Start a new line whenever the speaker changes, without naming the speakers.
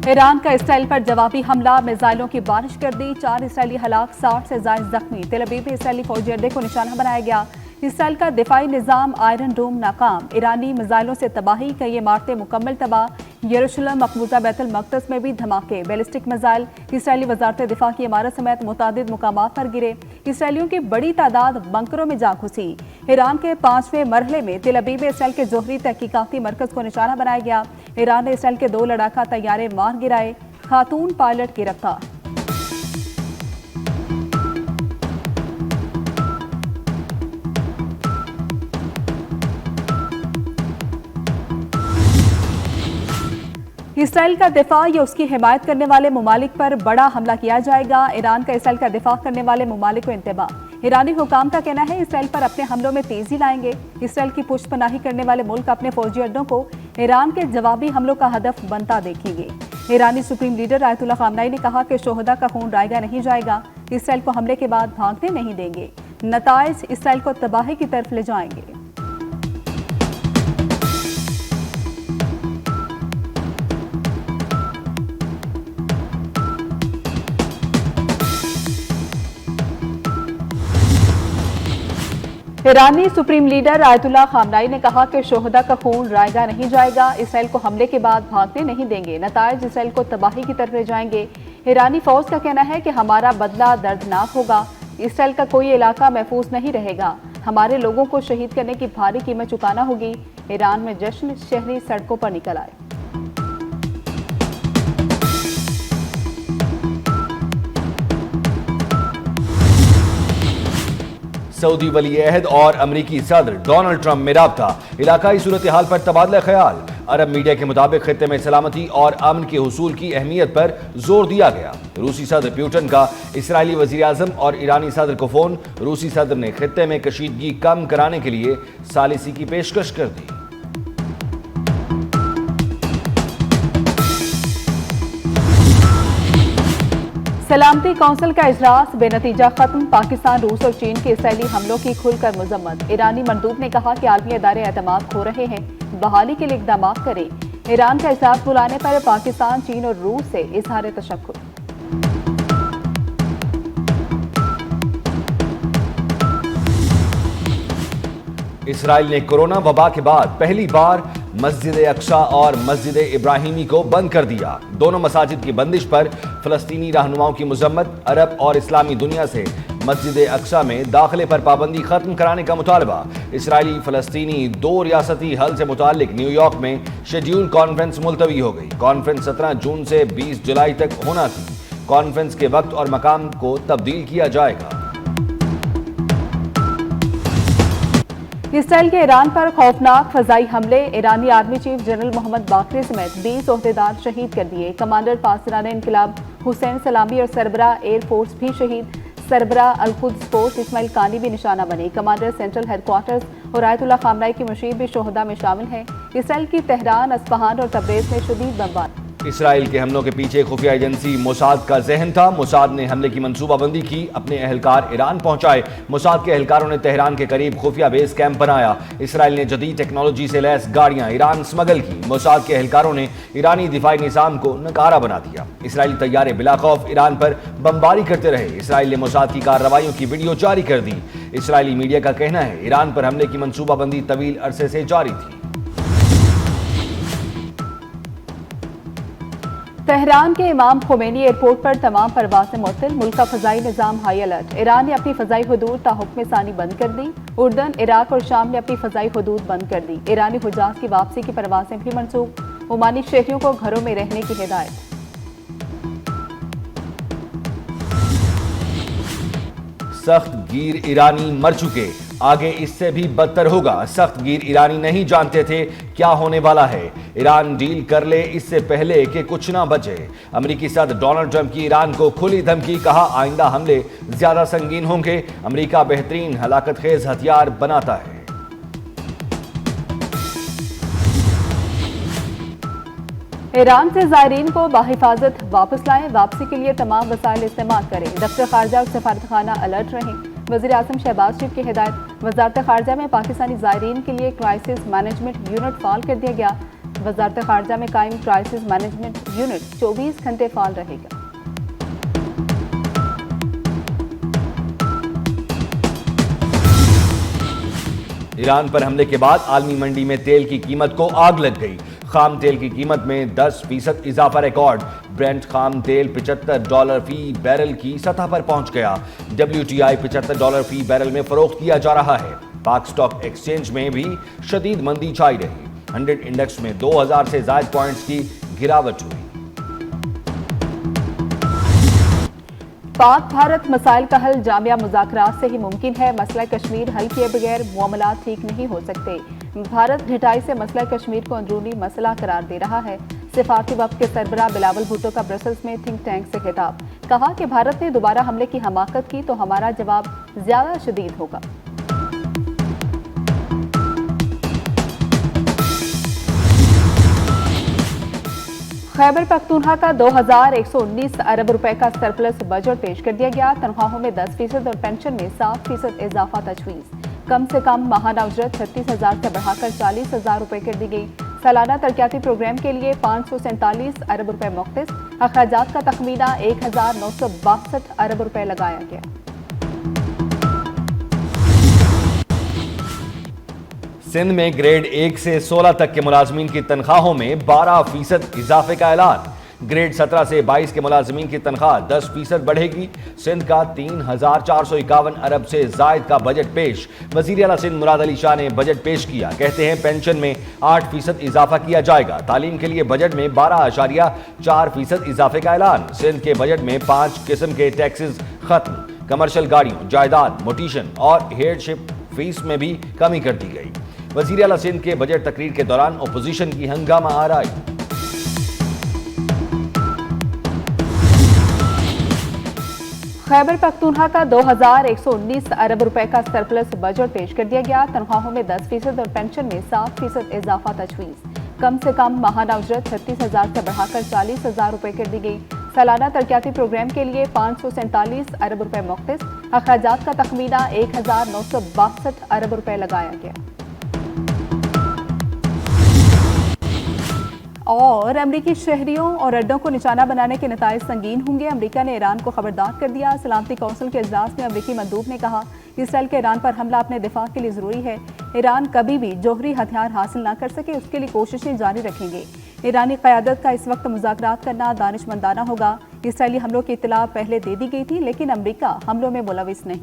Iran का Israel पर जवाबी हमला, मिसाइलों की बारिश कर दी। 4 इसराइली हलाक, 60 से ज्यादा जख्मी। तेल अवीव में इसराइली फौजी अड्डे को निशाना बनाया गया। इसराइल का दिफाई निजाम आयरन डोम नाकाम, ईरानी मिसाइलों से तबाही, कई इमारतें मुकम्मल तबाह। यरूशलेम, मकबूजा बैतुल मक़दस में भी धमाके, बैलिस्टिक मिसाइल इसराइली वजारत दिफा की इमारत समेत मुतादिद मुकामात पर गिरे। इसराइलियों की बड़ी तादाद बंकरों में जा घुसी। ईरान के 5वें मरहले में तेल अवीव में इसराइल के जोहरी तहकीकाती मरकज को निशाना बनाया गया। ईरान ने इसराइल के 2 लड़ाका तैयारे मार गिराए, खातून पायलट गिरफ्तार। इसराइल का दिफा या उसकी हिमायत करने वाले ममालिक पर बड़ा हमला किया जाएगा। ईरान का इसराइल का दिफा करने वाले ममालिक को इंतबाह। ईरानी हुकाम का कहना है इसराइल पर अपने हमलों में तेजी लाएंगे। इसराइल की पुष्पनाही करने वाले मुल्क अपने फौजी अड्डों को ईरान के जवाबी हमलों का हदफ बनता देखेंगे। ईरानी सुप्रीम लीडर आयतुल्ला खामनेई ने कहा कि शोहदा का खून रायगा नहीं जाएगा, इसराइल को हमले के बाद भागने नहीं देंगे। नताइज इसराइल को तबाही की तरफ ले जाएंगे। ईरानी सुप्रीम लीडर आयतुल्ला खामनेई ने कहा कि शोहदा का खून रायगा नहीं जाएगा, इसराइल को हमले के बाद भागने नहीं देंगे। नताइज इसराइल को तबाही की तरफ ले जाएंगे। ईरानी फौज का कहना है कि हमारा बदला दर्दनाक होगा, इसराइल का कोई इलाका महफूज नहीं रहेगा, हमारे लोगों को शहीद करने की भारी कीमत चुकाना होगी। ईरान में जश्न, शहरी सड़कों पर निकल आए।
सऊदी वली अहद और अमरीकी सदर डोनाल्ड ट्रंप में राबता, इलाकाई सूरत हाल पर तबादला ख्याल। अरब मीडिया के मुताबिक खित्ते में सलामती और अमन के हुसूल की अहमियत पर जोर दिया गया। रूसी सदर पुतिन का इसराइली वजीर आजम और ईरानी सदर को फोन, रूसी सदर ने खित्ते में कशीदगी कम कराने के लिए सालिसी की पेशकश कर दी।
सलामती कौंसिल का इजलास बेनतीजा खत्म, पाकिस्तान, रूस और चीन के इसराइली हमलों की खुलकर मजम्मत। ईरानी मंदूब ने कहा कि आलमी अदारे एतमाद खो रहे हैं, बहाली के लिए इक़दाम करें। ईरान का इजलास बुलाने पर पाकिस्तान, चीन और रूस से इजहार तशक्कुर।
इसराइल ने कोरोना वबा के बाद पहली बार मस्जिद अक्सा और मस्जिद इब्राहिमी को बंद कर दिया। दोनों मसाजिद की बंदिश पर फलस्तीनी रहनुमाओं की मुजम्मत। अरब और इस्लामी दुनिया से मस्जिद अक्सा में दाखिले पर पाबंदी खत्म कराने का मुतालबा। इसराइली फलस्तीनी 2 रियासती हल से मुताल्लिक न्यूयॉर्क में शेड्यूल कॉन्फ्रेंस मुलतवी हो गई। कॉन्फ्रेंस 17 जून से 20 जुलाई तक होना थी। कॉन्फ्रेंस के वक्त और मकाम को तब्दील किया जाएगा।
इसराइल के ईरान पर खौफनाक फजाई हमले, ईरानी आर्मी चीफ जनरल मोहम्मद बाकरी समेत 20 ओहदेदार शहीद कर दिए। कमांडर पासरान इनकलाब हुसैन सलामी और सरबरा एयर फोर्स भी शहीद। सरबरा अल-कुद्स फोर्स इस्माइल कानी भी निशाना बने। कमांडर सेंट्रल हेडक्वार्टर्स और आयतुल्ला खामनेई की मुशीर भी शोहदा में शामिल हैं। इसराइल की तेहरान, अस्फहान और तब्रेज़ में शदीद बमबारी।
इसराइल के हमलों के पीछे खुफिया एजेंसी मोसाद का जहन था। मोसाद ने हमले की मंसूबाबंदी की, अपने एहलकार ईरान पहुंचाए। मोसाद के एहलकारों ने तेहरान के करीब खुफिया बेस कैंप बनाया। इसराइल ने जदीद टेक्नोलॉजी से लैस गाड़ियां ईरान स्मगल की। मोसाद के एहलकारों ने ईरानी दिफाई निज़ाम को नकारा बना दिया। इसराइली तैयारे बिलाखौफ ईरान पर बमबारी करते रहे। इसराइल ने मोसाद की कार्रवाइयों की वीडियो जारी कर दी। इसराइली मीडिया का कहना है ईरान पर हमले की मंसूबाबंदी तवील अरसे से जारी थी।
तेहरान के इमाम खोमेनी एयरपोर्ट पर तमाम परवाज़ें मुअत्तल, मुल्क का फ़ज़ाई निज़ाम हाई अलर्ट। ईरान ने अपनी फ़ज़ाई हदूद ताहुक्म सानी बंद कर दी। उर्दन, इराक और शाम ने अपनी फ़ज़ाई हदूद बंद कर दी। ईरानी हुजाज की वापसी की परवाज़ें भी मनसूख। ओमानी शहरियों को घरों में रहने की हिदायत।
सख्त गिर ईरानी मर चुके, आगे इससे भी बदतर होगा। सख्त गिर ईरानी नहीं जानते थे क्या होने वाला है। ईरान डील कर ले इससे पहले कि कुछ ना बचे। अमेरिकी सदर डोनाल्ड ट्रंप की ईरान को खुली धमकी, कहा आइंदा हमले ज्यादा संगीन होंगे। अमेरिका बेहतरीन हलाकत खेज हथियार बनाता है।
ईरान से ज़ायरीन को बाहिफाजत वापस लाएं, वापसी के लिए तमाम वसाइल इस्तेमाल करें। दफ्तर खारजा और सफारतखाना अलर्ट रहें। वज़ीर आज़म शहबाज शरीफ की हिदायत। वज़ारत खारजा में पाकिस्तानी ज़ायरीन के लिए क्राइसिस मैनेजमेंट यूनिट फाल कर दिया गया। वजारत खारजा में कायम क्राइसिस मैनेजमेंट यूनिट 24 घंटे फाल रहेगा।
ईरान पर हमले के बाद आलमी मंडी में तेल की कीमत को आग लग गई। खाम तेल की कीमत में 10% इजाफा रिकॉर्ड। ब्रेंट खाम तेल $75 फी बैरल की सतह पर पहुंच गया। WTI $75 फी बैरल में फरोख्त किया जा रहा है। पाक स्टॉक एक्सचेंज में भी शदीद मंदी छाई रही। 100 इंडेक्स में 2000 से ज्यादा पॉइंट्स की गिरावट हुई।
पाक भारत मसाइल का हल जामिया मुज़ाकरात से ही मुमकिन है। मसला कश्मीर हल किए बगैर मामलात ठीक नहीं हो सकते। भारत ढिठाई से मसला कश्मीर को अंदरूनी मसला करार दे रहा है। सिफारती वफ्द के सरबराह बिलावल भुट्टो का ब्रसल्स में थिंक टैंक से खिताब। कहा कि भारत ने दोबारा हमले की हमाकत की तो हमारा जवाब ज्यादा शदीद होगा। खैबर पख्तूनख्वा का 2119 अरब रुपए का सरप्लस बजट पेश कर दिया गया। तनख्वाहों में 10% और पेंशन में 7% इजाफा तजवीज़। कम से कम माहाना उजरत 36,000 से बढ़ाकर 40,000 रुपए कर दी गई। सालाना तरक्याती प्रोग्राम के लिए 547 अरब रुपए मुख्तस। अखराजात का तखमीना 1962 अरब रुपए लगाया गया।
सिंध में ग्रेड 1 से 16 तक के मुलाजमीन की तनख्वाहों में 12% इजाफे का ऐलान। ग्रेड 17 से 22 के मुलाजमीन की तनख्वाह 10% बढ़ेगी। सिंध का 3,451 अरब से जायद का बजट पेश। वजीर आला सिंध मुराद अली शाह ने बजट पेश किया। कहते हैं पेंशन में 8% इजाफा किया जाएगा। तालीम के लिए बजट में 12.4% इजाफे का ऐलान। सिंध के बजट में 5 किस्म के टैक्सेस खत्म। कमर्शियल गाड़ियों, जायदाद, मोटिशन और हेयरशिप फीस में भी कमी कर दी गई। वजीर आला सिंध के बजट तकरीर के दौरान ओपोजिशन की हंगामा आराई।
खैबर पख्तूनख्वा का 2119 अरब रुपए का सरप्लस बजट पेश कर दिया गया। तनख्वाहों में 10% और पेंशन में 7% इजाफा तजवीज़। कम से कम माहाना उजरत 36,000 से बढ़ाकर 40,000 रुपए कर दी गई। सालाना तरक्याती प्रोग्राम के लिए 547 अरब रुपए मुख्तस। अखराजात का तखमीना 1962 अरब रुपए लगाया गया। और अमरीकी शहरियों और अड्डों को निशाना बनाने के नताइज संगीन होंगे। अमरीका ने ईरान को खबरदार कर दिया। सलामती कौंसिल के इजलास में अमरीकी मंदूब ने कहा इसराइल के ईरान पर हमला अपने दिफा के लिए जरूरी है। ईरान कभी भी जोहरी हथियार हासिल न कर सके उसके लिए कोशिशें जारी रखेंगे। ईरानी क़यादत का इस वक्त मुज़ाकरात करना दानिशमंदाना होगा। इसराइली हमलों की इत्तला पहले दे दी गई थी लेकिन अमरीका हमलों में मुलविस नहीं।